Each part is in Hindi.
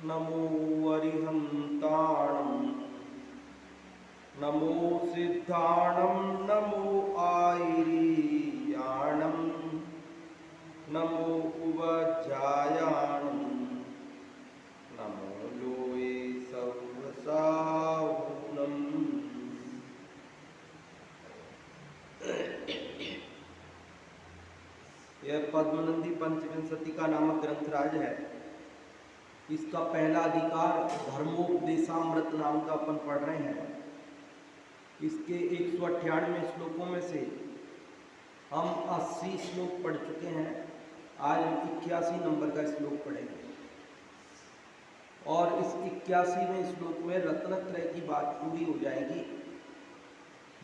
नमो अरिहन्ताणं नमो सिद्धाणं नमो आयर्याणं नमो उवज्जायाणं नमो लोये सर्वसाहुनं। यह पद्मनंदी पंचविंशति का नामक ग्रंथराज है। इसका पहला अधिकार धर्मोपदेशामृत नाम का अपन पढ़ रहे हैं। इसके 198 श्लोकों में से हम 80 श्लोक पढ़ चुके हैं। आज हम 81 नंबर का श्लोक पढ़ेंगे और इस 81वें श्लोक में रत्नत्रय की बात पूरी हो जाएगी।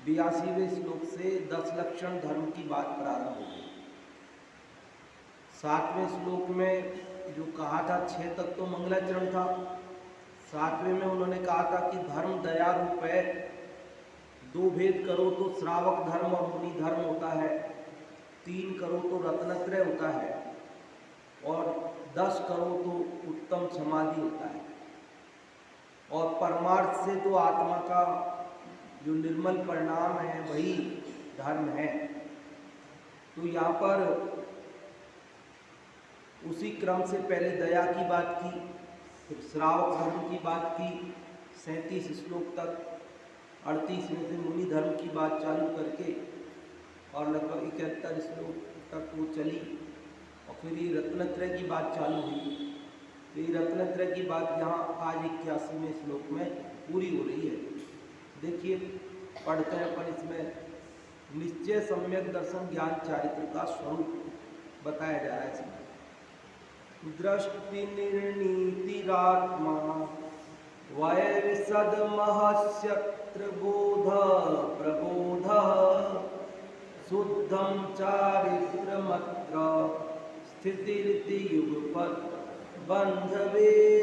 82वें श्लोक से 10 लक्षण धर्म की बात प्रारंभ होगी। 7वें श्लोक में जो कहा था 6 तक तो मंगलाचरण था। 7वें में उन्होंने कहा था कि धर्म दया रूप है। 2 भेद करो तो श्रावक धर्म और मुनि धर्म होता है। 3 करो तो रत्नत्रय होता है और 10 करो तो उत्तम समाधि होता है। और परमार्थ से तो आत्मा का जो निर्मल परिणाम है वही धर्म है। तो यहाँ पर उसी क्रम से पहले दया की बात की, फिर श्रावक धर्म की बात की 37 श्लोक तक। 38 में से मुनि धर्म की बात चालू करके और लगभग 71 श्लोक तक वो चली और फिर ये रत्नत्रय की बात चालू हुई। तो ये रत्नत्रय की बात यहाँ आज 81वें श्लोक में पूरी हो रही है। देखिए पढ़ते हैं अपन। इसमें निश्चय सम्यक दर्शन ज्ञान चारित्र का स्वरूप बताया जा रहा है। इसमें दृष्टि निर्णीतिरात्मा वय विशद महस्यत्र बोध प्रबोध शुद्धं चारित्रमत्र स्थितिरिति युगपत् बन्धवेध्वंसकारी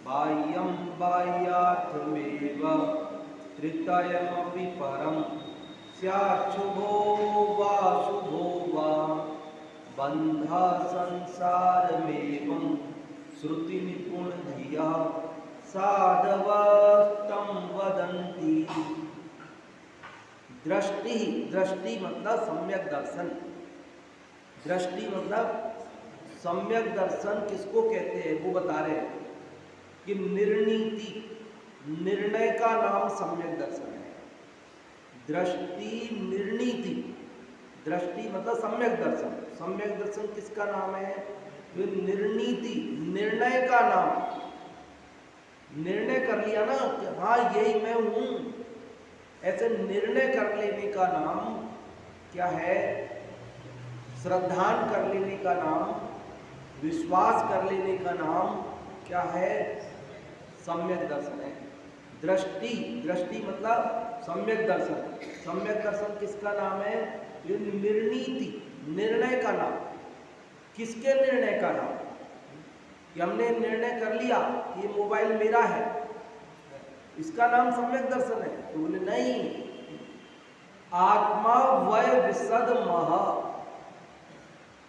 बाह्यं बाह्यार्थमेव तृतीयमपि परं स्याच्छुभो वा शुभो वा बंधा संसारमेवं श्रुति निपुण धिया साधवस्तं वदन्ति। दृष्टि, दृष्टि मतलब सम्यक दर्शन। दृष्टि मतलब सम्यक दर्शन किसको कहते हैं वो बता रहे हैं कि निर्णीति, निर्णय का नाम सम्यक दर्शन है। दृष्टि निर्णीति, दृष्टि मतलब सम्यक दर्शन। सम्यक दर्शन किसका नाम है? निर्णीति, निर्णय का नाम। निर्णय कर लिया ना कि हाँ यही मैं हूं, ऐसे निर्णय कर लेने का नाम क्या है? श्रद्धान कर लेने का नाम, विश्वास कर लेने का नाम क्या है? सम्यक दर्शन है। दृष्टि, दृष्टि मतलब सम्यक दर्शन। सम्यक दर्शन किसका नाम है? निर्णीति, निर्णय का नाम। किसके निर्णय का नाम? कि हमने निर्णय कर लिया कि ये मोबाइल मेरा है, इसका नाम सम्यक दर्शन है। तो बोले नहीं, आत्मा वय विशद मह।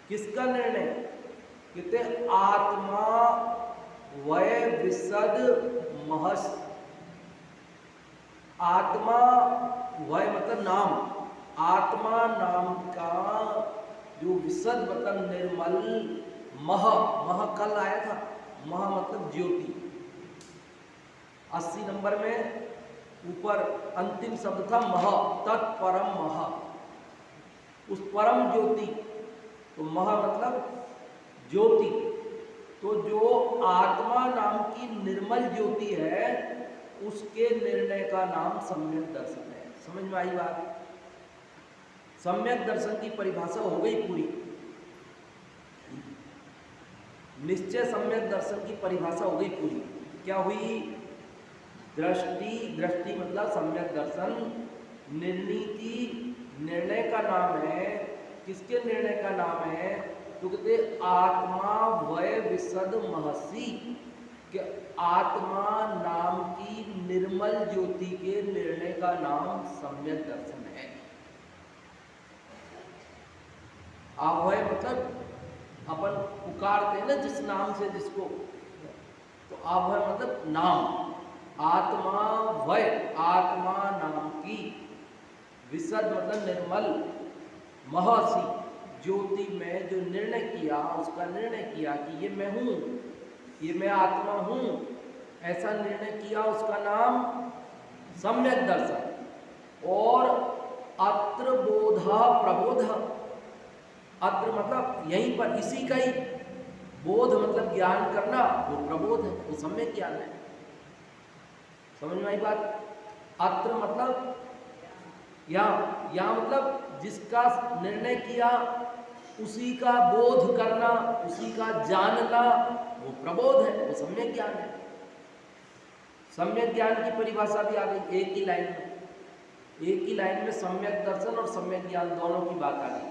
किसका निर्णय? कहते आत्मा वय विशद महस। आत्मा वय मतलब नाम, आत्मा नाम का जो विशद मतलब निर्मल, मह, मह कल आया था, मह मतलब ज्योति। 80 नंबर में ऊपर अंतिम शब्द था मह, तत्परम मह, उस परम ज्योति। तो मह मतलब ज्योति। तो जो आत्मा नाम की निर्मल ज्योति है उसके निर्णय का नाम सम्यक दर्शन है। समझ में आई बात? सम्यक दर्शन की परिभाषा हो गई पूरी। निश्चय सम्यक दर्शन की परिभाषा हो गई पूरी। क्या हुई? दृष्टि, दृष्टि मतलब सम्यक दर्शन। निर्णीति, निर्णय का नाम है। किसके निर्णय का नाम है? तो कहते आत्मा वय विशद महसी, कि आत्मा नाम की निर्मल ज्योति के निर्णय का नाम सम्यक दर्शन है। अवय मतलब अपन पुकारते हैं ना जिस नाम से जिसको, तो अभय मतलब नाम, आत्मा वय, आत्मा नाम की, विशद मतलब निर्मल, महसी ज्योति में जो निर्णय किया, उसका निर्णय किया कि ये मैं हूँ, ये मैं आत्मा हूँ, ऐसा निर्णय किया, उसका नाम सम्यक दर्शन। और अत्र बोधा प्रबोध, अत्र मतलब यहीं पर इसी का ही, बोध मतलब ज्ञान करना, वो प्रबोध है, वो सम्यक ज्ञान है। समझ में आई बात? अत्र मतलब यहाँ मतलब जिसका निर्णय किया उसी का बोध करना, उसी का जानना, वो प्रबोध है, वो सम्यक ज्ञान है। सम्यक ज्ञान की परिभाषा भी आ गई एक ही लाइन में, एक ही लाइन में सम्यक दर्शन और सम्यक ज्ञान दोनों की बात आ गई।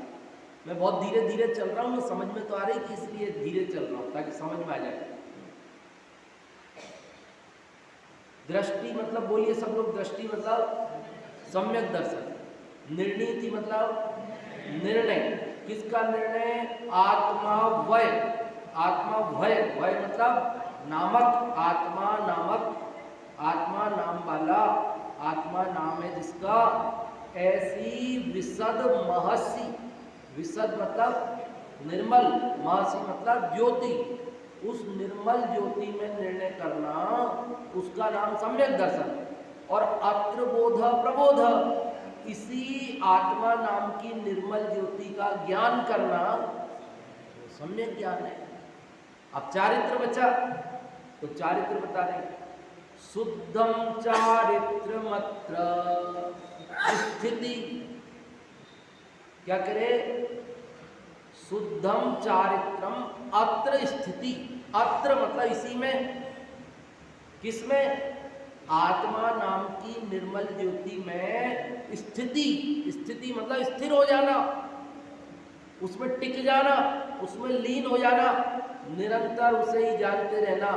मैं बहुत धीरे धीरे चल रहा हूँ, समझ में तो आ रही कि इसलिए धीरे चल रहा हूँ ताकि समझ में आ जाए। दृष्टि मतलब बोलिए सब लोग, दृष्टि मतलब सम्यक दर्शन। निर्णीति मतलब निर्णय, किसका निर्णय? आत्मा वय, आत्मा वय, वय मतलब नामक, आत्मा नामक, आत्मा नाम वाला, आत्मा नाम है जिसका, ऐसी विशद महसी, विशद मतलब निर्मल, महसी मतलब ज्योति, उस निर्मल ज्योति में निर्णय करना, उसका नाम सम्यक दर्शन। और अत्र बोध प्रबोध, इसी आत्मा नाम की निर्मल ज्योति का ज्ञान करना सम्यक ज्ञान है। अब चारित्र बचा, तो चारित्र बता रहे, शुद्धम चारित्रमत्र स्थिति, क्या करे? शुद्धम चारित्रम अत्र स्थिति, अत्र मतलब इसी में, किसमें? आत्मा नाम की निर्मल ज्योति में स्थिति, स्थिति मतलब स्थिर हो जाना, उसमें टिक जाना, उसमें लीन हो जाना, निरंतर उसे ही जानते रहना,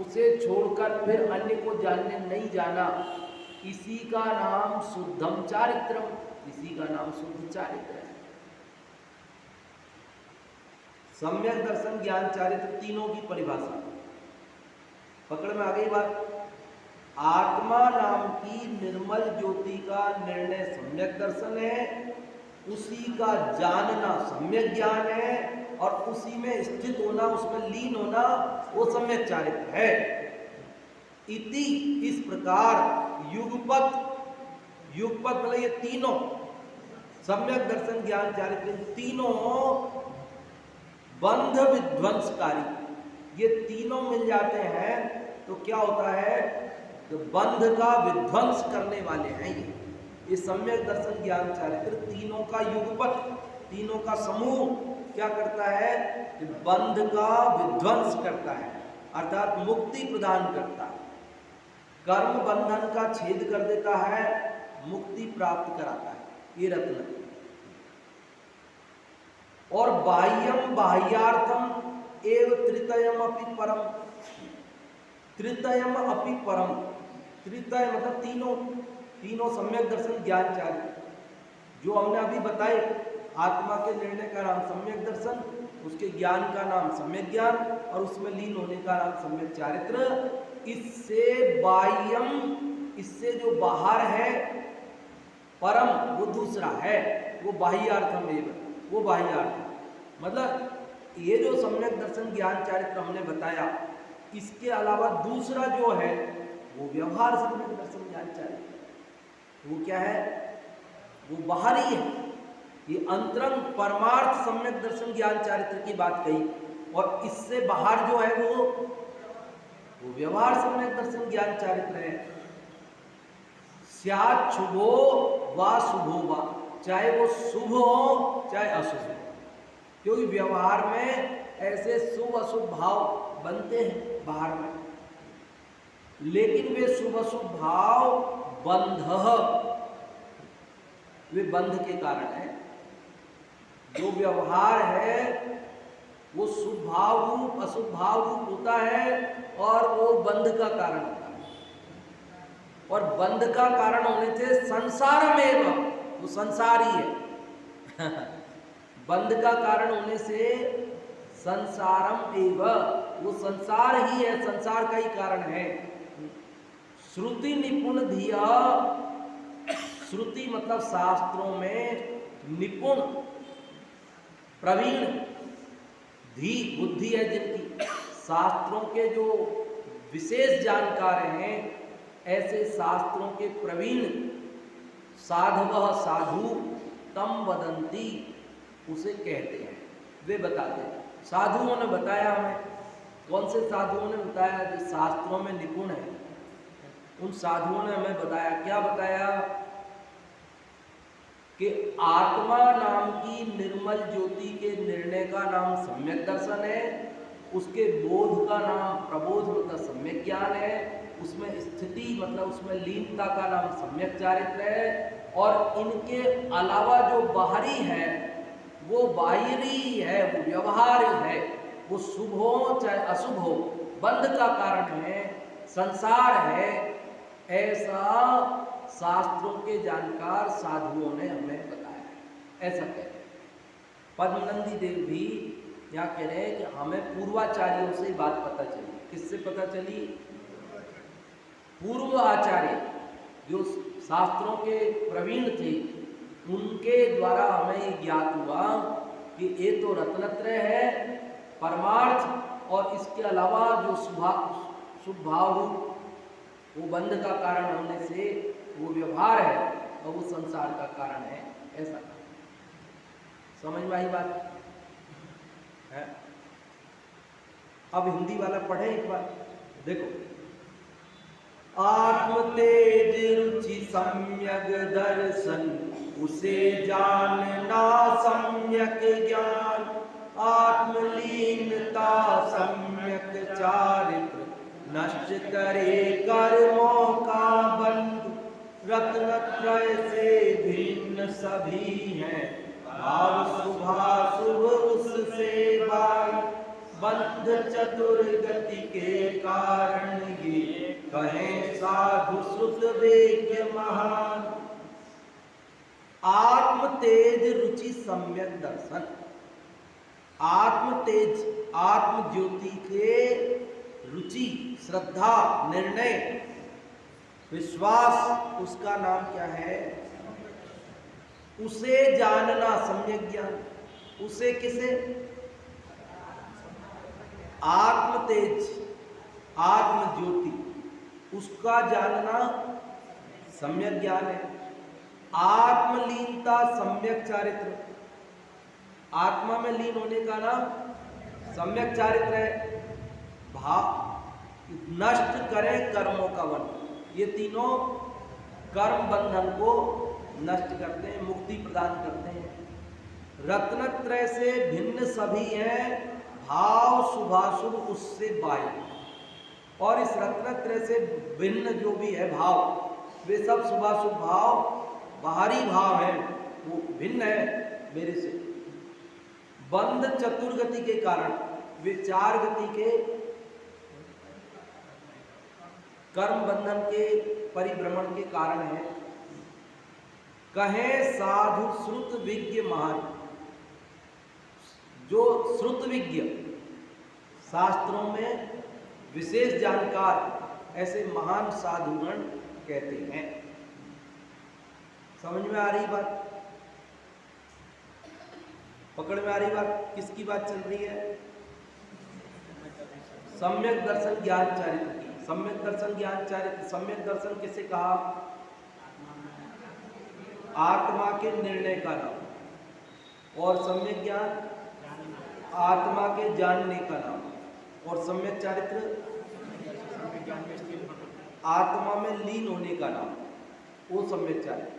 उसे छोड़कर फिर अन्य को जानने नहीं जाना, इसी का नाम शुद्धम चारित्रम, इसी का नाम शुद्ध चारित्र है। सम्यक दर्शन, ज्ञान, चारित्र तीनों की परिभाषा पकड़ में आ गई बात। आत्मा नाम की निर्मल ज्योति का निर्णय सम्यक दर्शन है, उसी का जानना सम्यक ज्ञान है, और उसी में स्थित होना, उसमें लीन होना, वो सम्यक चारित्र है। इति, इस प्रकार युगपत, युगपत मतलब ये तीनों, सम्यक दर्शन, ज्ञान, चारित्र, तीनों बंध विध्वंसकारी, ये तीनों मिल जाते हैं तो क्या होता है? तो बंध का विध्वंस करने वाले हैं ये सम्यक दर्शन, ज्ञान, चारित्र तीनों का युगपत, तीनों का समूह क्या करता है? कि बंध का विध्वंस करता है, अर्थात मुक्ति प्रदान करता है, कर्म बंधन का छेद कर देता है, मुक्ति प्राप्त कराता है, ये रत्न। और बाह्यम बाह्यार्थम एव त्रितयम अपि परम, त्रितयम अपि परम, त्रितय मतलब तीनों, तीनों सम्यक दर्शन, ज्ञान, चारित्र जो हमने अभी बताए। आत्मा के निर्णय का नाम सम्यक दर्शन, उसके ज्ञान का नाम सम्यक ज्ञान, और उसमें लीन होने का नाम सम्यक चारित्र। इससे बाह्यम, इससे जो बाहर है, परम वो दूसरा है, वो बाह्यार्थम एव, वो बाह्यार्थ मतलब ये जो सम्यक दर्शन, ज्ञान, चारित्र हमने बताया, इसके अलावा दूसरा जो है वो व्यवहार सम्यक दर्शन, ज्ञान, चारित्र। वो क्या है? वो बाहरी है, ये अंतरंग परमार्थ सम्यक दर्शन, ज्ञान, चारित्र की बात कही। और इससे बाहर जो है वो व्यवहार सम्यक दर्शन, ज्ञान, चारित्र है। स्यात् शुभो वा शुभो वा, चाहे वो शुभ हो चाहे अशुभ हो, क्योंकि व्यवहार में ऐसे शुभ अशुभ भाव बनते हैं बाहर में, लेकिन वे शुभ अशुभ भाव बंध, वे बंध के कारण है। जो व्यवहार है वो शुभ भाव रूप अशुभ भाव रूप होता है, और वो बंध का कारण होता है। और बंध का कारण होने से संसार में वो संसारी है बंध का कारण होने से संसारम एव, वो संसार ही है, संसार का ही कारण है। श्रुति निपुण धिया, श्रुति मतलब शास्त्रों में निपुण प्रवीण, धी बुद्धि है जिनकी, शास्त्रों के जो विशेष जानकार हैं, ऐसे शास्त्रों के प्रवीण साधवः साधु तम वदंती, उसे कहते हैं, वे बताते हैं। साधुओं ने बताया हमें, कौन से साधुओं ने बताया? जो शास्त्रों में निपुण है, उन साधुओं ने हमें बताया। क्या बताया? कि आत्मा नाम की निर्मल ज्योति के निर्णय का नाम सम्यक दर्शन है, उसके बोध का नाम प्रबोध मतलब सम्यक ज्ञान है, उसमें स्थिति मतलब उसमें लीनता का नाम सम्यक चारित्र है, और इनके अलावा जो बाहरी है वो बाहरी है, वो व्यवहार है, वो शुभ हो चाहे अशुभ हो, बंध का कारण है, संसार है, ऐसा शास्त्रों के जानकार साधुओं ने हमें बताया। ऐसा कहते हैं। पद्मनंदी देव भी यहाँ कह रहे हैं कि हमें पूर्वाचार्यों से बात पता चली। किससे पता चली? पूर्व आचार्य जो शास्त्रों के प्रवीण थे, उनके द्वारा हमें ये ज्ञात हुआ कि ये तो रत्नत्रय है, परमार्थ, और इसके अलावा जो शुभ भाव रूप वो बंध का कारण होने से वो व्यवहार है, और वो संसार का कारण है। ऐसा समझ में आई बात है? अब हिंदी वाला पढ़े एक बार, देखो। आत्म तेज रुचि सम्यक दर्शन, उसे जानना सम्यक ज्ञान, आत्मलीनता सम्यक चारित्र, नष्ट करे कर्मों का बंध, रत्नत्रय से भिन्न सभी हैं, भाव शुभाशुभ उससे बाई, बंध चतुर्गति के कारण ये, कहें साधु श्रुत वेद्य महान। आत्म तेज रुचि सम्यक दर्शन, आत्म तेज, आत्म ज्योति के रुचि, श्रद्धा, निर्णय, विश्वास, उसका नाम क्या है? उसे जानना सम्यक ज्ञान। उसे किसे? आत्म तेज, आत्म ज्योति, उसका जानना सम्यक ज्ञान है। आत्मलीनता सम्यक चारित्र, आत्मा में लीन होने का नाम सम्यक चारित्र है। भाव नष्ट करें कर्मों का वन, ये तीनों कर्म बंधन को नष्ट करते हैं, मुक्ति प्रदान करते हैं। रत्नत्रय से भिन्न सभी हैं, भाव शुभाशुभ उससे बाई, और इस रत्नत्रय से भिन्न जो भी है भाव, वे सब शुभाशुभ भाव, बाहरी भाव हैं, वो भिन्न है मेरे से। बंध चतुर्गति के कारण, वे चार गति के कर्म बंधन के परिभ्रमण के कारण है। कहें साधु श्रुत विज्ञ महान, जो श्रुत विज्ञ, शास्त्रों में विशेष जानकार, ऐसे महान साधुगण कहते हैं। समझ में आ रही बात? पकड़ में आ रही बात? किसकी बात चल रही है? सम्यक दर्शन ज्ञान चारित्र की। सम्यक दर्शन ज्ञान चारित्र, सम्यक दर्शन किसे कहा? आत्मा के निर्णय का नाम, और सम्यक ज्ञान आत्मा के जानने का नाम, और सम्यक चारित्र आत्मा में लीन होने का नाम, वो सम्यक चारित्र।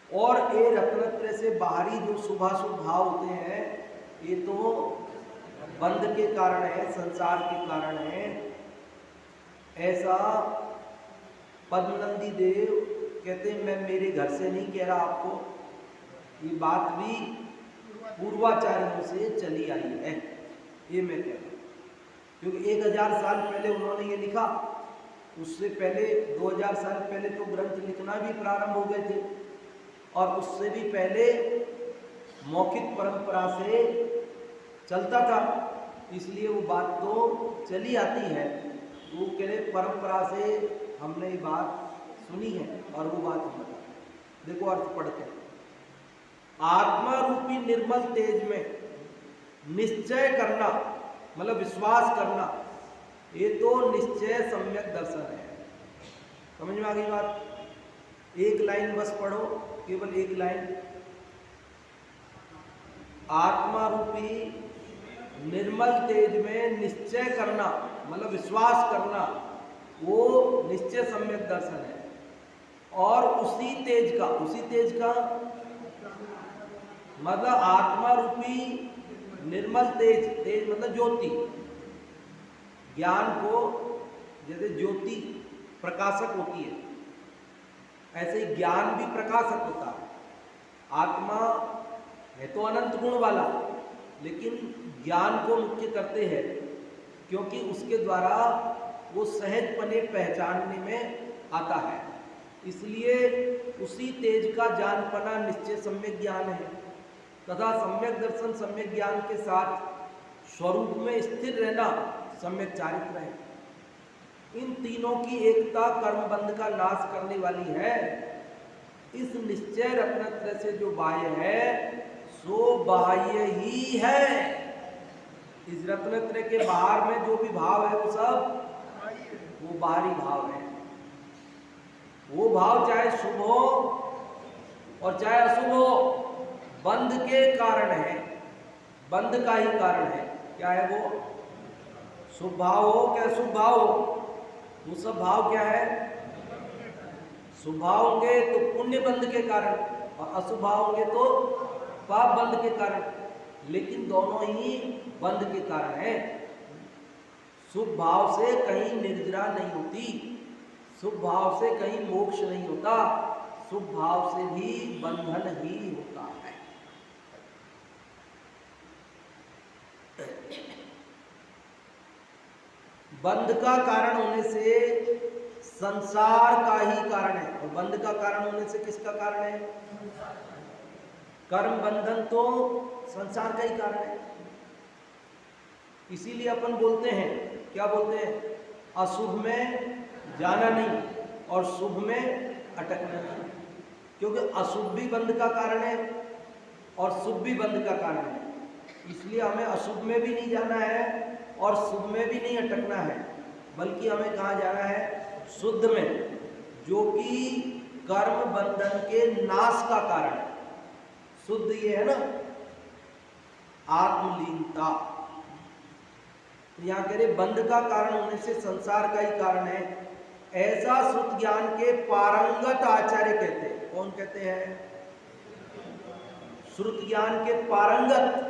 और ये रत्नत्रय से बाहरी जो शुभाशुभ भाव होते हैं, ये तो बंध के कारण है, संसार के कारण है। ऐसा पद्मनंदी देव कहते हैं, मैं मेरे घर से नहीं कह रहा आपको, ये बात भी पूर्वाचार्यों से चली आई है, ये मैं कह रहा हूँ। क्योंकि 1000 साल पहले उन्होंने ये लिखा, उससे पहले 2000 साल पहले तो ग्रंथ लिखना भी प्रारंभ हो गए थे, और उससे भी पहले मौखिक परंपरा से चलता था। इसलिए वो बात तो चली आती है। वो कह रहे परंपरा से हमने ये बात सुनी है और वो बात हम बता। देखो अर्थ पढ़ते हैं। आत्मा रूपी निर्मल तेज में निश्चय करना मतलब विश्वास करना, ये तो निश्चय सम्यक दर्शन है। समझ में आ गई बात? एक लाइन बस पढ़ो, केवल एक लाइन। आत्मा रूपी निर्मल तेज में निश्चय करना मतलब विश्वास करना, वो निश्चय सम्यक दर्शन है। और उसी तेज का मतलब आत्मा रूपी निर्मल तेज, तेज मतलब ज्योति। ज्ञान को जैसे ज्योति प्रकाशक होती है, ऐसे ही ज्ञान भी प्रकाशक होता है। आत्मा है तो अनंत गुण वाला, लेकिन ज्ञान को मुख्य करते हैं क्योंकि उसके द्वारा वो सहजपने पहचानने में आता है। इसलिए उसी तेज का जानपना निश्चय सम्यक ज्ञान है तथा सम्यक दर्शन सम्यक ज्ञान के साथ स्वरूप में स्थिर रहना सम्यक चारित्र है। इन तीनों की एकता कर्मबंध का नाश करने वाली है। इस निश्चय रत्नत्रय से जो बाह्य है सो बाह्य ही है। इस रत्नत्रय के बाहर में जो भी भाव है वो सब वो बाहरी भाव है। वो भाव चाहे शुभ हो और चाहे अशुभ हो, बंध के कारण है, बंध का ही कारण है। क्या है वो? शुभ भाव हो क्या अशुभ भाव हो, वो सब भाव क्या है? शुभ भाव होंगे तो पुण्य बंध के कारण और अशुभ भाव होंगे तो पाप बंध के कारण, लेकिन दोनों ही बंध के कारण है। शुभ भाव से कहीं निर्जरा नहीं होती, शुभ भाव से कहीं मोक्ष नहीं होता, शुभ भाव से भी बंधन ही होता है। बंध का कारण होने से संसार का ही कारण है, और बंध का कारण होने से किसका कारण है? कर्म बंधन तो संसार का ही कारण है। इसीलिए अपन बोलते हैं, क्या बोलते हैं? अशुभ में जाना नहीं और शुभ में अटकना नहीं, क्योंकि अशुभ भी बंध का कारण है और शुभ भी बंध का कारण है। इसलिए हमें अशुभ में भी नहीं जाना है और शुभ में भी नहीं अटकना है, बल्कि हमें कहाँ जाना है? शुद्ध में, जो कि कर्म बंधन के नाश का कारण है। शुद्ध ये है ना आत्मलीनता। यहाँ कह रहे बंध का कारण होने से संसार का ही कारण है, ऐसा श्रुत ज्ञान के पारंगत आचार्य कहते हैं। कौन कहते हैं? श्रुत ज्ञान के पारंगत।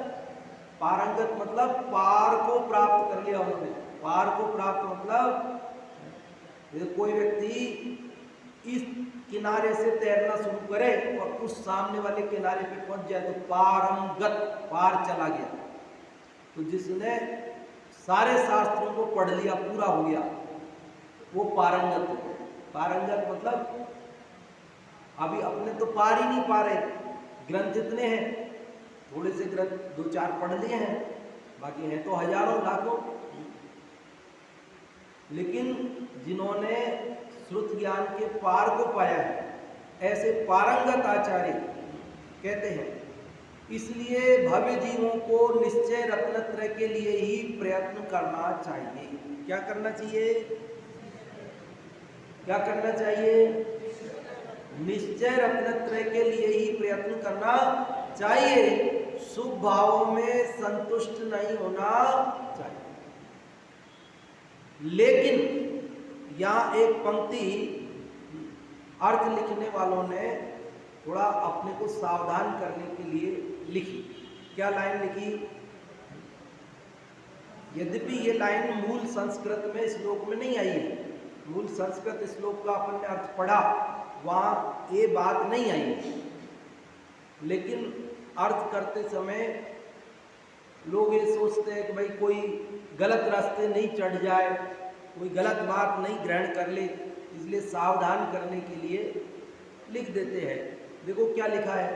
पारंगत मतलब पार को प्राप्त कर लिया उन्होंने। पार को प्राप्त मतलब कोई व्यक्ति इस किनारे से तैरना शुरू करे और उस सामने वाले किनारे पे पहुंच जाए तो पारंगत, पार चला गया। तो जिसने सारे शास्त्रों को पढ़ लिया, पूरा हो गया, वो पारंगत है। पारंगत मतलब अभी अपने तो पार ही नहीं पा रहे, ग्रंथ इतने हैं, थोड़े से ग्रंथ दो चार पढ़ लिए हैं, बाकी हैं तो हजारों लाखों। लेकिन जिन्होंने श्रुत ज्ञान के पार को पाया है, ऐसे पारंगत आचार्य कहते हैं। इसलिए भव्य जीवों को निश्चय रत्नत्रय के लिए ही प्रयत्न करना चाहिए। क्या करना चाहिए? क्या करना चाहिए? निश्चय रत्नत्रय के लिए ही प्रयत्न करना चाहिए। शुभ भावों में संतुष्ट नहीं होना चाहिए। लेकिन यहाँ एक पंक्ति अर्थ लिखने वालों ने थोड़ा अपने को सावधान करने के लिए लिखी। क्या लाइन लिखी? यद्यपि ये लाइन मूल संस्कृत में श्लोक में नहीं आई है, मूल संस्कृत श्लोक का अपन ने अर्थ पढ़ा, वहाँ ये बात नहीं आई है, लेकिन अर्थ करते समय लोग ये सोचते हैं कि भाई कोई गलत रास्ते नहीं चढ़ जाए, कोई गलत बात नहीं ग्रहण कर ले, इसलिए सावधान करने के लिए लिख देते हैं। देखो क्या लिखा है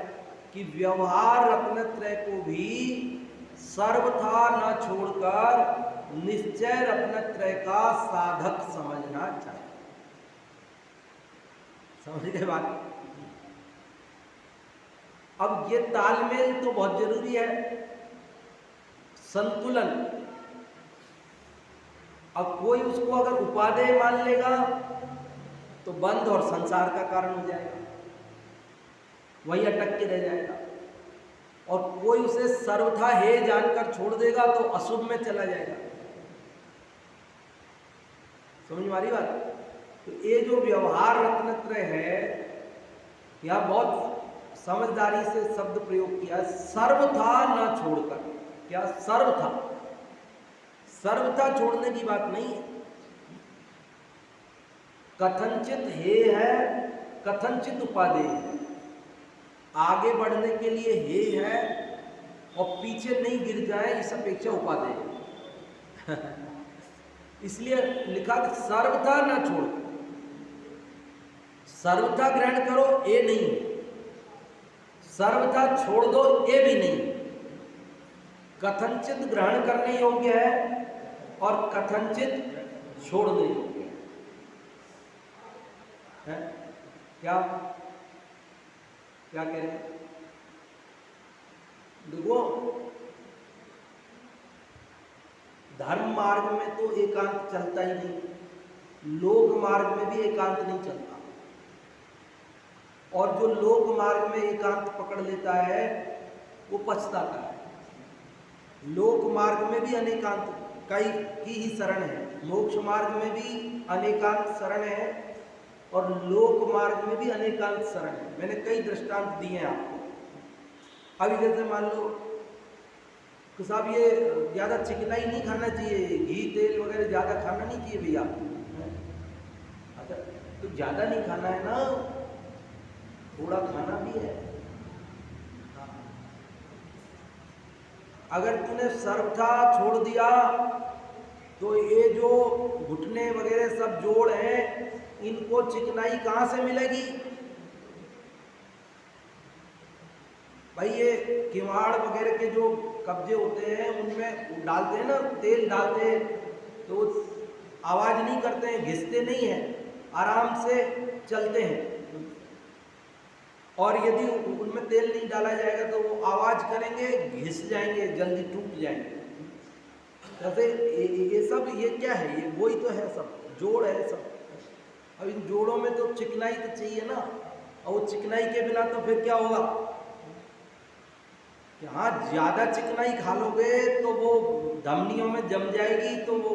कि व्यवहार रत्नत्रय को भी सर्वथा न छोड़कर निश्चय रत्नत्रय का साधक समझना चाहिए। समझ गए बात? अब ये तालमेल तो बहुत जरूरी है, संतुलन। अब कोई उसको अगर उपादेय मान लेगा तो बंध और संसार का कारण हो जाएगा, वही अटक के रह जाएगा। और कोई उसे सर्वथा हे जानकर छोड़ देगा तो अशुभ में चला जाएगा। समझ में आ रही बात? तो ये जो व्यवहार रत्नत्रय है, यह बहुत समझदारी से शब्द प्रयोग किया, सर्वथा न छोड़कर। क्या सर्वथा? सर्वथा छोड़ने की बात नहीं है। कथनचित हे है, कथनचित उपादेय है। आगे बढ़ने के लिए हे है और पीछे नहीं गिर जाए इस अपेक्षा उपादेय है। इसलिए लिखा कि सर्वथा न छोड़। सर्वथा ग्रहण करो ये नहीं, सर्वथा छोड़ दो ये भी नहीं। कथनचित ग्रहण करने योग्य है और कथनचित छोड़ने योग्य है। क्या क्या कह रहे हैं? देखो, धर्म मार्ग में तो एकांत चलता ही नहीं, लोक मार्ग में भी एकांत नहीं चलता। और जो लोक मार्ग में एकांत पकड़ लेता है वो पछताता है। लोक मार्ग में भी अनेकांत कई की ही शरण है, मोक्ष मार्ग में भी अनेकांत शरण है और लोक मार्ग में भी अनेकांत शरण है। मैंने कई दृष्टांत दिए हैं आपको। अभी जैसे मान लो तो साहब ये ज़्यादा चिकनाई नहीं खाना चाहिए, घी तेल वगैरह ज़्यादा खाना नहीं चाहिए भैया। अच्छा, तो ज़्यादा नहीं खाना है ना, थोड़ा खाना भी है। अगर तूने सर्वथा छोड़ दिया तो ये जो घुटने वगैरह सब जोड़ हैं, इनको चिकनाई कहाँ से मिलेगी भाई? ये किवाड़ वगैरह के जो कब्जे होते हैं उनमें डालते हैं ना, तेल डालते हैं तो आवाज नहीं करते हैं, घिसते नहीं हैं, आराम से चलते हैं। और यदि उनमें तेल नहीं डाला जाएगा तो वो आवाज करेंगे, घिस जाएंगे, जल्दी टूट जाएंगे। जैसे ये सब ये क्या है? ये वही तो है, सब जोड़ है सब। अब इन जोड़ों में तो चिकनाई तो चाहिए ना, और वो चिकनाई के बिना तो फिर क्या होगा कि हाँ, ज़्यादा चिकनाई खा लोगे तो वो धमनियों में जम जाएगी, तो वो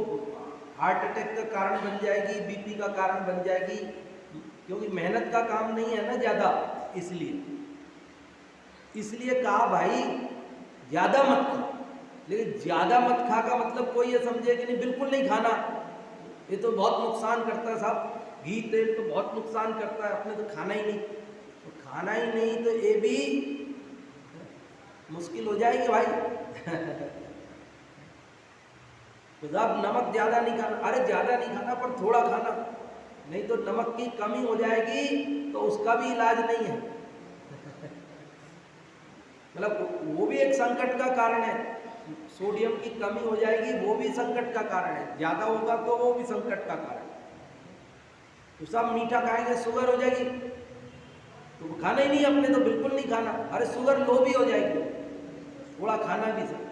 हार्ट अटैक का कारण बन जाएगी, बीपी का कारण बन जाएगी, क्योंकि मेहनत का काम नहीं है ना ज़्यादा। इसलिए कहा भाई ज़्यादा मत खा। लेकिन ज़्यादा मत खा का मतलब कोई ये समझे कि नहीं बिल्कुल नहीं खाना, ये तो बहुत नुकसान करता है साहब, घी तेल तो बहुत नुकसान करता है, अपने तो खाना ही नहीं। तो खाना ही नहीं तो ये भी मुश्किल हो जाएगी भाई। तो साहब नमक ज़्यादा नहीं खाना, अरे ज़्यादा नहीं खाना पर थोड़ा खाना, नहीं तो नमक की कमी हो जाएगी तो उसका भी इलाज नहीं है। मतलब वो भी एक संकट का कारण है, सोडियम की कमी हो जाएगी वो भी संकट का कारण है, ज़्यादा होगा तो वो भी संकट का कारण। तो सब मीठा खाएंगे शुगर हो जाएगी, तो खाना ही नहीं, अपने तो बिल्कुल नहीं खाना, अरे शुगर लो भी हो जाएगी, थोड़ा खाना भी सही।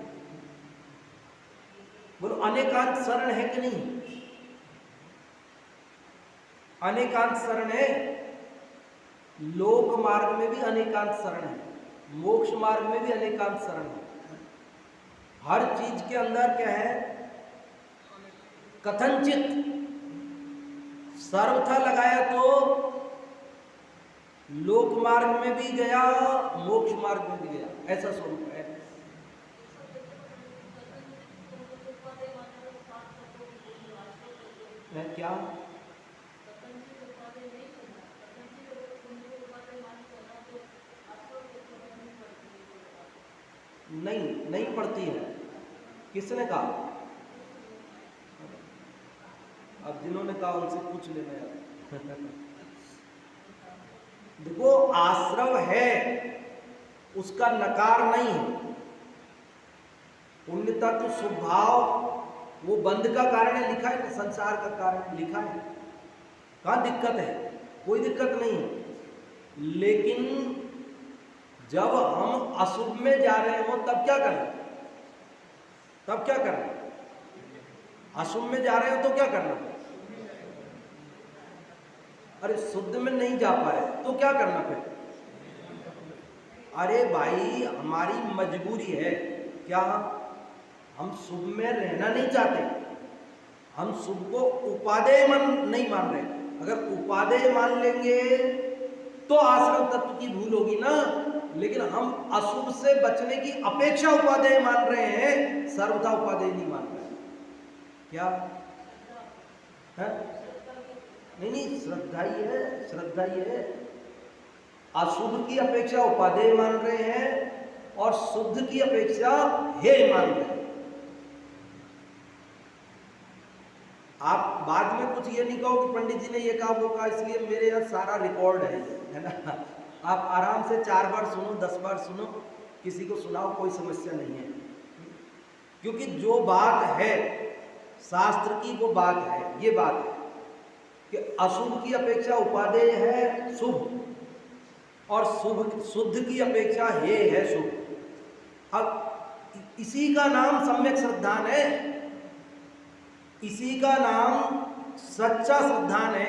बोलो अनेकांत शरण है कि नहीं? अनेकांत शरण है। लोक मार्ग में भी अनेकांत शरण है, मोक्ष मार्ग में भी अनेकांत शरण है। हर चीज के अंदर क्या है? कथनचित। सर्वथा लगाया तो लोक मार्ग में भी गया, मोक्ष मार्ग में भी गया, ऐसा स्वरूप है। क्या नहीं पड़ती है? किसने कहा? अब जिन्होंने कहा उनसे पूछ लेना यार। देखो, आश्रव है उसका नकार नहीं है, पुण्य तत्व स्वभाव वो बंध का कारण है, लिखा है, संसार का कारण लिखा है। कहाँ दिक्कत है? कोई दिक्कत नहीं है। लेकिन जब हम अशुभ में जा रहे हो तब क्या करें? तब क्या करें? अशुभ में जा रहे हो तो क्या करना? अरे शुद्ध में नहीं जा पाए तो क्या करना फिर? अरे भाई हमारी मजबूरी है क्या? हम शुभ में रहना नहीं चाहते, हम शुभ को उपादेय नहीं मान रहे। अगर उपादेय मान लेंगे तो आश्रम तत्व की भूल होगी ना। लेकिन हम अशुभ से बचने की अपेक्षा उपादेय मान रहे हैं, सर्वथा उपादेय नहीं मान रहे। क्या है? नहीं, श्रद्धा ही है, श्रद्धा ही है। अशुभ की अपेक्षा उपादेय मान रहे हैं और शुद्ध की अपेक्षा हेय मान रहे हैं। आप बाद में कुछ ये नहीं कहो कि पंडित जी ने ये कहा वो कहा, इसलिए मेरे यहाँ सारा रिकॉर्ड है ना। आप आराम से 4 बार सुनो, 10 बार सुनो, किसी को सुनाओ, कोई समस्या नहीं है। क्योंकि जो बात है शास्त्र की वो बात है, ये बात है कि अशुभ की अपेक्षा उपादेय है शुभ, और शुद्ध की अपेक्षा हेय है शुभ। अब इसी का नाम सम्यक श्रद्धान है, इसी का नाम सच्चा श्रद्धान है।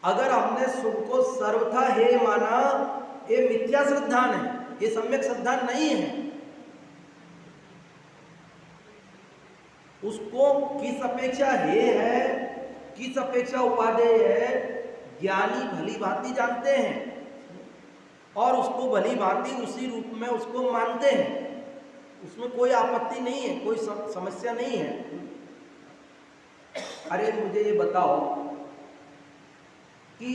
अगर हमने शुभ को सर्वथा हेय माना, ये मिथ्या श्रद्धान है, ये सम्यक श्रद्धान नहीं है। उसको किस अपेक्षा हेय है, किस अपेक्षा उपादेय है, ज्ञानी भली भांति जानते हैं और उसको भली भांति उसी रूप में उसको मानते हैं। उसमें कोई आपत्ति नहीं है, कोई समस्या नहीं है। अरे मुझे ये बताओ कि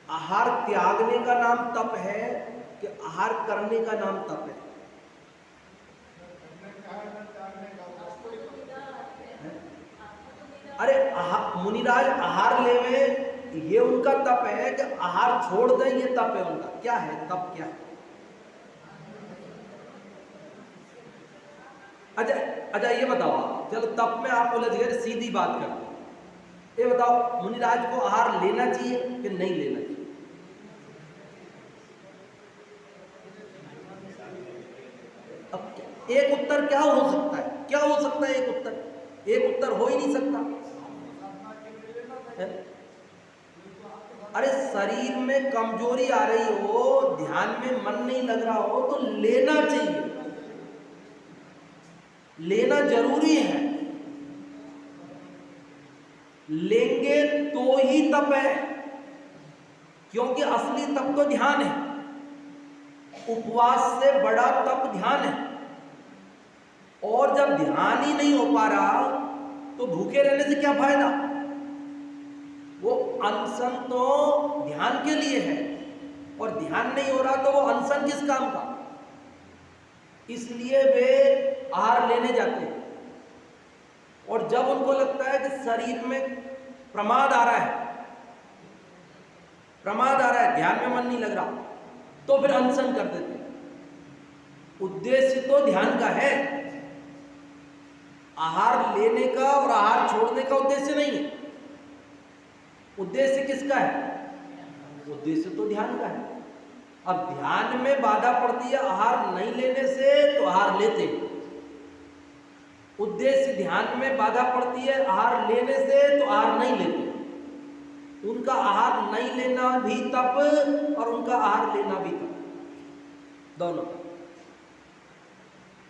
आहार त्यागने का नाम तप है कि आहार करने का नाम तप है? अरे मुनिराज आहार लेवे ये उनका तप है कि आहार छोड़ दें ये तप है उनका? क्या है तप? क्या है? अच्छा ये बताओ, चलो तप में आप बोले गए, सीधी बात करते, ये बताओ मुनिराज को आहार लेना चाहिए कि नहीं लेना चाहिए? अब एक उत्तर क्या हो सकता है? क्या हो सकता है एक उत्तर? एक उत्तर हो ही नहीं सकता है? अरे शरीर में कमजोरी आ रही हो, ध्यान में मन नहीं लग रहा हो तो लेना चाहिए, लेना जरूरी है। लेंगे तो ही तप है, क्योंकि असली तप तो ध्यान है। उपवास से बड़ा तप ध्यान है, और जब ध्यान ही नहीं हो पा रहा तो भूखे रहने से क्या फायदा? वो अनशन तो ध्यान के लिए है, और ध्यान नहीं हो रहा तो वो अनशन किस काम का? इसलिए वे आहार लेने जाते हैं। और जब उनको लगता है कि शरीर में प्रमाद आ रहा है, प्रमाद आ रहा है, ध्यान में मन नहीं लग रहा, तो फिर अनशन कर देते हैं। उद्देश्य तो ध्यान का है, आहार लेने का और आहार छोड़ने का उद्देश्य नहीं है। उद्देश्य किसका है? उद्देश्य तो ध्यान का है। अब ध्यान में बाधा पड़ती है आहार नहीं लेने से तो आहार लेते हैं, उद्देश्य ध्यान में बाधा पड़ती है आहार लेने से तो आहार नहीं लेते। उनका आहार नहीं लेना भी तप और उनका आहार लेना भी तप, दोनों।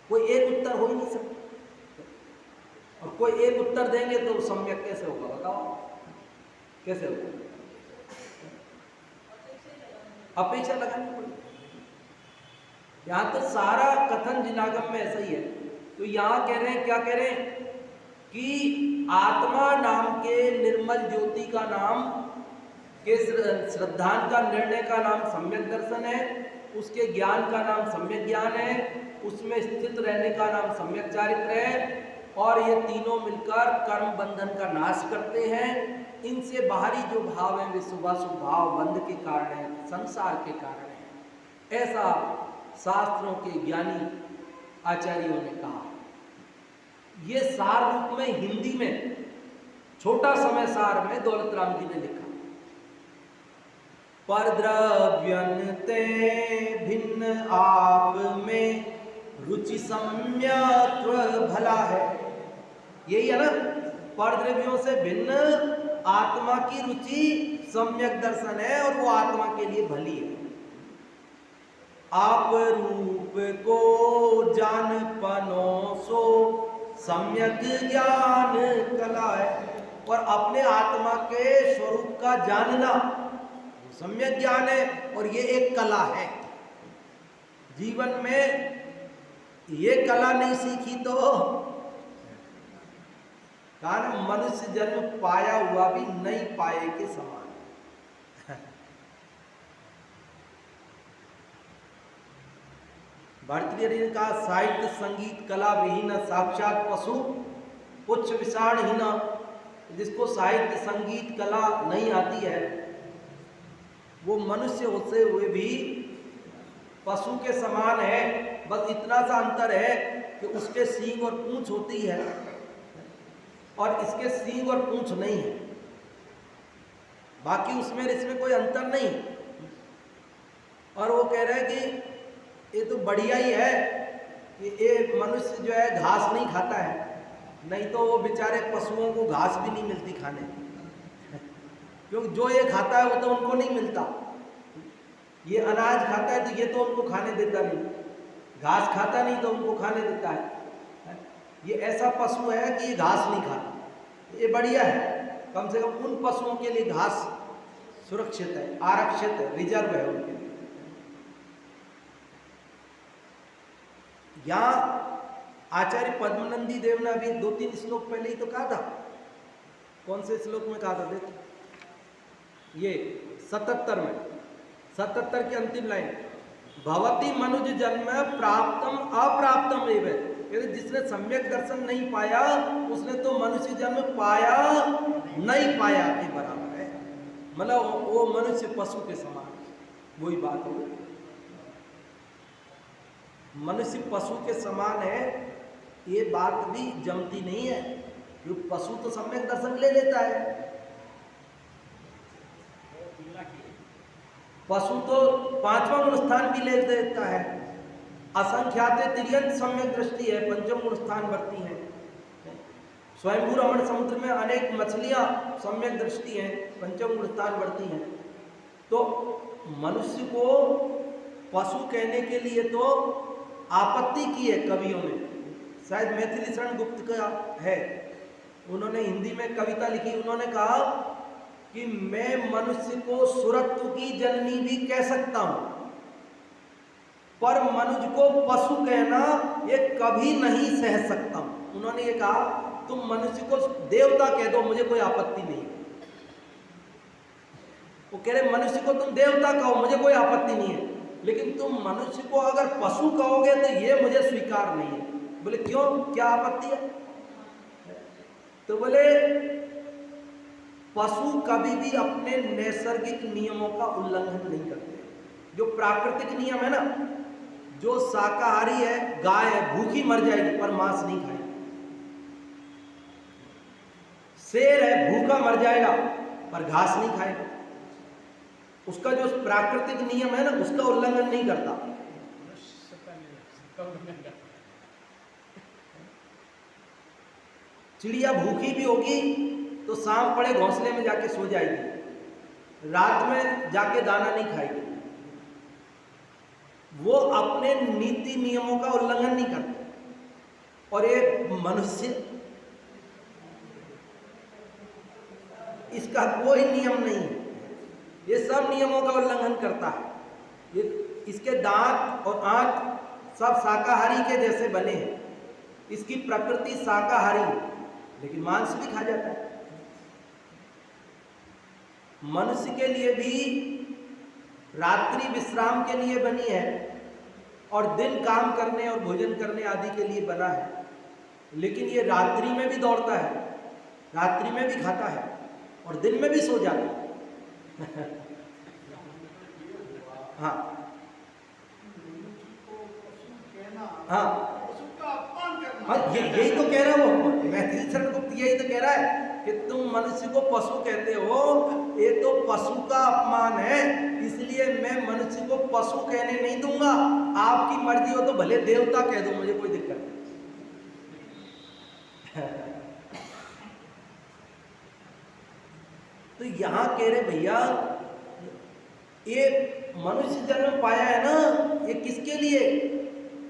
कोई एक उत्तर हो ही नहीं सकता, और कोई एक उत्तर देंगे तो सम्यक कैसे होगा? बताओ कैसे होगा? अपेक्षा लगानी पड़ेगी। यहां तो सारा कथन जिनागम में ऐसा ही है। तो यहां कह रहे हैं, क्या कह रहे हैं कि आत्मा नाम के निर्मल ज्योति का नाम के श्रद्धान का निर्णय का नाम सम्यक दर्शन है, उसके ज्ञान का नाम सम्यक ज्ञान है, उसमें स्थित रहने का नाम सम्यक चारित्र है, और ये तीनों मिलकर कर्म बंधन का नाश करते हैं। इनसे बाहरी जो भाव है वे शुभाशुभ भाव बंध के कारण है, संसार के कारण है। ऐसा शास्त्रों के ज्ञानी आचार्यों ने कहा। ये सार रूप में हिंदी में छोटा समय सार में दौलत राम जी ने लिखा। पर द्रव्यन ते भिन्न आप में रुचि सम्यत्व भला है। यही है ना, पर द्रव्यों से भिन्न आत्मा की रुचि सम्यक दर्शन है और वो आत्मा के लिए भली है। आप रूप को जान पनो सो सम्यक ज्ञान कला है। और अपने आत्मा के स्वरूप का जानना सम्यक ज्ञान है और ये एक कला है। जीवन में ये कला नहीं सीखी तो कारण मनुष्य जन्म पाया हुआ भी नहीं पाए के समान। भारतीय ने कहा साहित्य संगीत कला विहीन साक्षात पशु उच्च विषाणहीन। जिसको साहित्य संगीत कला नहीं आती है वो मनुष्य होते हुए भी पशु के समान है। बस इतना सा अंतर है कि उसके सींग और पूंछ होती है और इसके सींग और पूंछ नहीं है। बाकी उसमें इसमें कोई अंतर नहीं। और वो कह रहे हैं कि ये तो बढ़िया ही है कि ये मनुष्य जो है घास नहीं खाता है, नहीं तो वो बेचारे पशुओं को घास भी नहीं मिलती खाने। क्योंकि जो ये खाता है वो तो उनको नहीं मिलता। ये अनाज खाता है तो ये तो उनको खाने देता नहीं, घास खाता नहीं तो उनको खाने देता है। ये ऐसा पशु है कि ये घास नहीं खाता। ये बढ़िया है, कम से कम उन पशुओं के लिए घास सुरक्षित है, आरक्षित है, रिजर्व है उनके लिए। यहाँ आचार्य पद्मनंदी देव ने अभी 2-3 श्लोक पहले ही तो कहा था। कौन से श्लोक में कहा था? देखो ये 77 में, 77 की अंतिम लाइन, भवती मनुज जन्म प्राप्तम अप्राप्तम एवं। जिसने सम्यक दर्शन नहीं पाया उसने तो मनुष्य जन्म पाया नहीं पाया के बराबर है। मतलब वो मनुष्य पशु के समान, वही बात हो। मनुष्य पशु के समान है, ये बात भी जमती नहीं है। क्योंकि पशु तो सम्यक दर्शन ले लेता है, पशु तो 5वां गुण स्थान भी ले देता है। असंख्याते तिर्यंत सम्यक दृष्टि है, 5वां गुण स्थान बढ़ती है। स्वयंभू रमण समुद्र में अनेक मछलियां सम्यक दृष्टि है, 5वां गुण स्थान बढ़ती हैं। तो मनुष्य को पशु कहने के लिए तो आपत्ति की है कवियों ने। शायद मैथिली शरण गुप्त का है, उन्होंने हिंदी में कविता लिखी। उन्होंने कहा कि मैं मनुष्य को सुरत्व की जननी भी कह सकता हूं, पर मनुष्य को पशु कहना ये कभी नहीं सह सकता हूं। उन्होंने ये कहा तुम मनुष्य को देवता कह दो, मुझे कोई आपत्ति नहीं। वो कह रहे मनुष्य को तुम देवता कहो, मुझे कोई आपत्ति नहीं है, लेकिन तुम मनुष्य को अगर पशु कहोगे तो ये मुझे स्वीकार नहीं है। बोले क्यों, क्या आपत्ति है? तो बोले पशु कभी भी अपने नैसर्गिक नियमों का उल्लंघन नहीं करते। जो प्राकृतिक नियम है ना, जो शाकाहारी है, गाय है, भूखी मर जाएगी पर मांस नहीं खाएगी। शेर है, भूखा मर जाएगा पर घास नहीं खाएगा। उसका जो प्राकृतिक नियम है ना, उसका उल्लंघन नहीं करता। चिड़िया भूखी भी होगी तो शाम पड़े घोंसले में जाके सो जाएगी, रात में जाके दाना नहीं खाएगी। वो अपने नीति नियमों का उल्लंघन नहीं करते। और एक मनुष्य, इसका कोई नियम नहीं है, ये सब नियमों का उल्लंघन करता है। ये इसके दांत और आंख सब शाकाहारी के जैसे बने हैं। इसकी प्रकृति शाकाहारी है, लेकिन मांस भी खा जाता है। मनुष्य के लिए भी रात्रि विश्राम के लिए बनी है और दिन काम करने और भोजन करने आदि के लिए बना है। लेकिन ये रात्रि में भी दौड़ता है, रात्रि में भी खाता है और दिन में भी सो जाता है। हाँ हाँ, हाँ, यही तो कह रहा हूँ, मैथिली शरण गुप्त यही तो कह रहा है कि तुम मनुष्य को पशु कहते हो, ये तो पशु का अपमान है, इसलिए मैं मनुष्य को पशु कहने नहीं दूंगा। आपकी मर्जी हो तो भले देवता कह दो, मुझे कोई दिक्कत नहीं। तो यहां कह रहे भैया, ये मनुष्य जन्म पाया है ना, ये किसके लिए?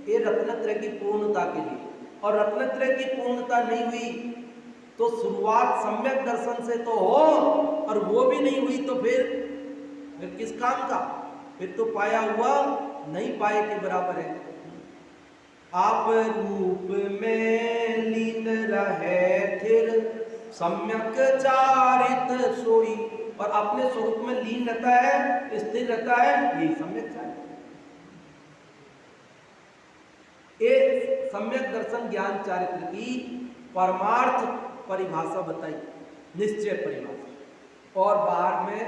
ये रत्नत्रय की पूर्णता के लिए। और रत्नत्रय की पूर्णता नहीं हुई तो शुरुआत सम्यक दर्शन से तो हो, और वो भी नहीं हुई तो फिर किस काम का? फिर तो पाया हुआ नहीं पाए के बराबर है। आप रूप में लीन रहे फिर सम्यक चारित सोई, और अपने स्वरूप में लीन रहता है, स्थिर रहता है, यही सम्यक चारित। एक सम्यक दर्शन ज्ञान चारित्र की परमार्थ परिभाषा बताई, निश्चय परिभाषा। और बाहर में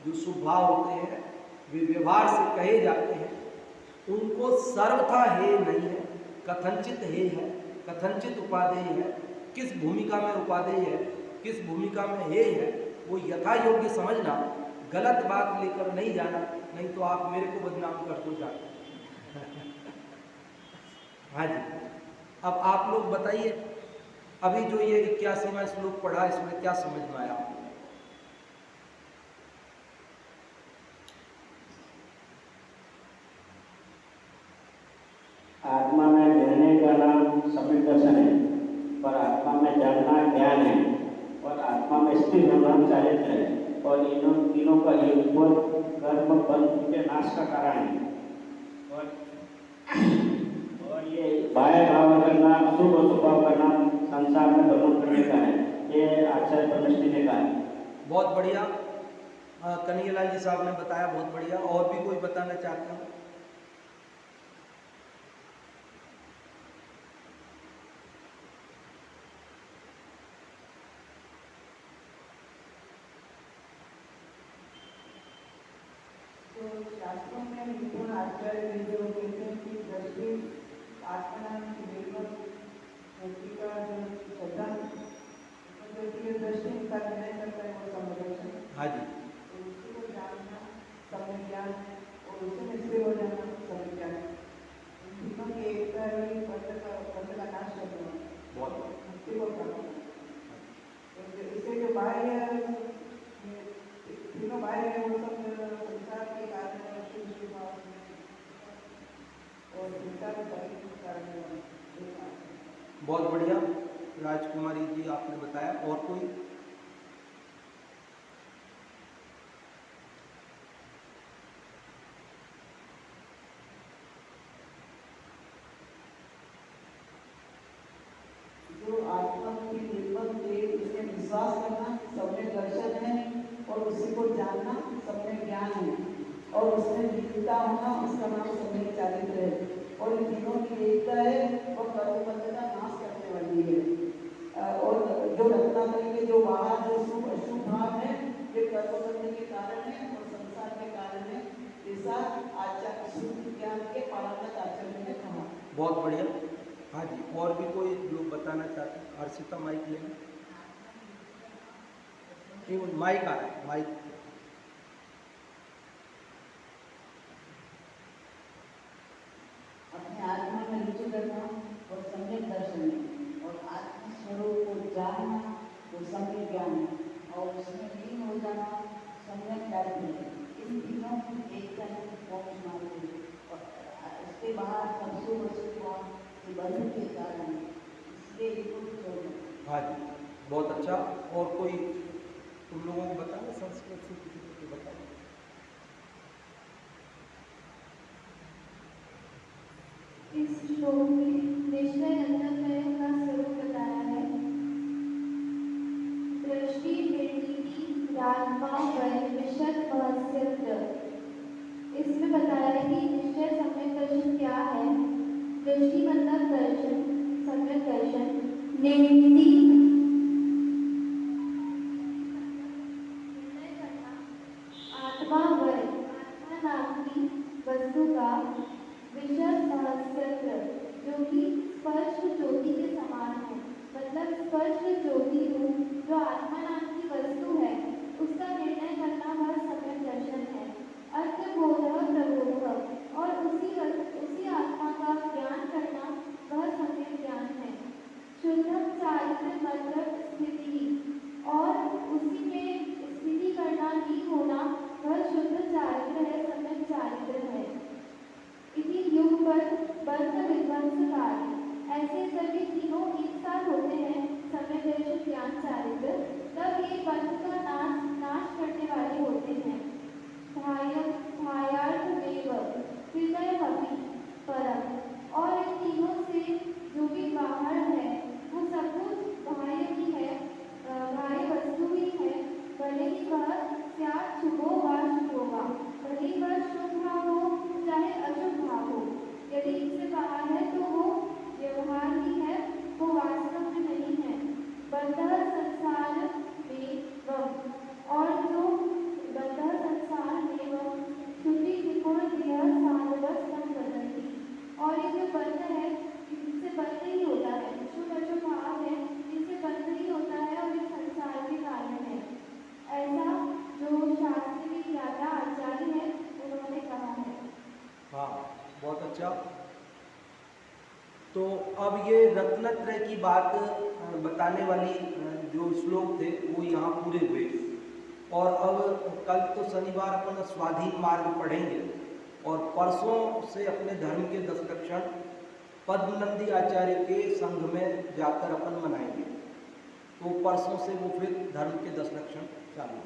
जो स्वभाव होते हैं, वे व्यवहार से कहे जाते हैं, उनको सर्वथा हे नहीं है, कथनचित हे है, कथनचित उपादेय है। किस भूमिका में उपादेय है, किस भूमिका में हे है, वो यथा योग्य समझना, गलत बात लेकर नहीं जाना, नहीं तो आप मेरे को बदनाम कर दो जाकर। हाँ जी, अब आप लोग बताइए, अभी जो ये 81वां श्लोक पढ़ा, इसमें क्या समझ में आया? आत्मा में रहने का नाम सम्यक दर्शन है, और आत्मा में जानना ज्ञान है, और आत्मा में स्थिर होना चारित्र है, और इन तीनों का युगपत कर्म बंध के नाश का कारण है। और ये बाह्य भाव करना, शुभ अशुभ भाव करना संसार में भ्रमण करने का है, ये आचार्य परमेष्टि ने कहा है। बहुत बढ़िया, कन्हैयालाल जी साहब ने बताया, बहुत बढ़िया। और भी कोई बताना चाहते हैं? शास्त्रों में निपुण आचार्य जो कहते हैं कि दृष्टि आत्मा की निर्मल व्यक्ति का जो श्रद्धा व्यक्ति के दृष्टि का निर्णय करता है, वो समदर्शन। हाँ जी, तो उसी को जानना सम्यक ज्ञान है, और उसी में स्थिर हो जाना सम्यक ज्ञान है। इन तीनों की एकता है, पंथ का नाश करना, बहुत मुक्ति को प्राप्त करना। इससे जो बाह्य तीनों बाह्य है, वो सब संसार के कारण है, शुभ भाव और संसार के कारण है। बहुत बढ़िया राजकुमारी जी, आपने बताया। और कोई? जो आत्मा की निर्मल देव, इसमें विश्वास करना सम्यक दर्शन है, और उसी को जानना सम्यक ज्ञान है, और उसमें लीनता होना उसका नाम सम्यक चारित्र है। और इन तीनों की एकता है, और कर्मबंध का नाश करने वाली है। और जो रत्नाकरी के जो बाहर जो शुभ अशुभ भाव है, वे कर्मबंध के कारण है और संसार के कारण है। ऐसा आचार्य शुद्ध ज्ञान के पारंगत आचार्य ने कहा। बहुत बढ़िया। हाँ जी, और भी कोई लोग बताना चाहते हैं? हर्षिता माइक लेना, माइक आ रहा है, माइक। अपने आत्मा में रुचि करना और सम्यक दर्शन है, और आत्म स्वरूप को जानना वो सम्यक ज्ञान है, और उसमें लीन हो जाना सम्यक चारित्र है। इन तीनों की एकता है मोक्ष मार्ग है, और इसके बाहर सब शुभ अशुभ बंधन के कारण है, इसलिए इनको छोड़ना। हाँ जी, बहुत अच्छा। और कोई तुम लोगों को बताना, संस्कृत से किसी को बताओ। इस श्लोक में निश्चय रत्नत्रय का स्वरूप बताया है। दृष्टि निर्णीति राजमा वय विशद महस्यत्र। इसमें बताया है कि निश्चय सम्यक दर्शन क्या है। दृष्टि मतलब दर्शन, सम्यक दर्शन। निर्णीति आत्मा वय, आत्मा नाम की वस्तु का विशद महस्यत्र, जो कि स्पर्श ज्योति के स्पष्ट ज्योति रूप जो आत्मा नाम की वस्तु है उसका निर्णय करना वह सम्यक दर्शन है। अर्थबोधः प्रबोधः और उसी आत्मा का ज्ञान करना वह सम्यक ज्ञान है। शुद्धम चारित्र मतलब स्थिति और उसी में स्थिति करना ही होना वह शुद्ध चारित्र है, सम्यक चारित्र है। इसी युग पर बंध विध्वंस कार्य ऐसे सभी तीनों एक साथ होते हैं सम्यक दर्शन ज्ञान चारित्र, तब ये बंध का नाश करने वाले होते हैं। धायार्थमेव हृदयमपि परम और इन तीनों से जो भी बाहर है वो सब कुछ बाह्य ही है, बाह्य वस्तु ही है, भले ही वह स्यात् शुभो वा शुभोवा, भले ही वह शुभ भाव हो चाहे अशुभ भाव हो। यदि इससे बाहर है तो वो व्यवहार ही है, वो वास्तव में नहीं है। बंधः संसार में वम और जो बंधः संसार में वम श्रुति त्रिकोण देह साधवस्तम वदन्ति और ये जो बंध है इनसे बंध ही होता है, शुभ अशुभ भाव है इनसे बंध ही होता है और ये संसार के कारण है। ऐसा जो शास्त्र के ज्ञाता आचार्य है उन्होंने कहा है। हाँ, बहुत अच्छा। तो अब ये रत्नत्रय की बात बताने वाली जो श्लोक थे वो यहाँ पूरे हुए और अब कल तो शनिवार अपन स्वाधीन मार्ग पढ़ेंगे और परसों से अपने धर्म के 10 लक्षण पद्मनंदी आचार्य के संघ में जाकर अपन मनाएंगे। तो परसों से वो फिर धर्म के 10 लक्षण चालू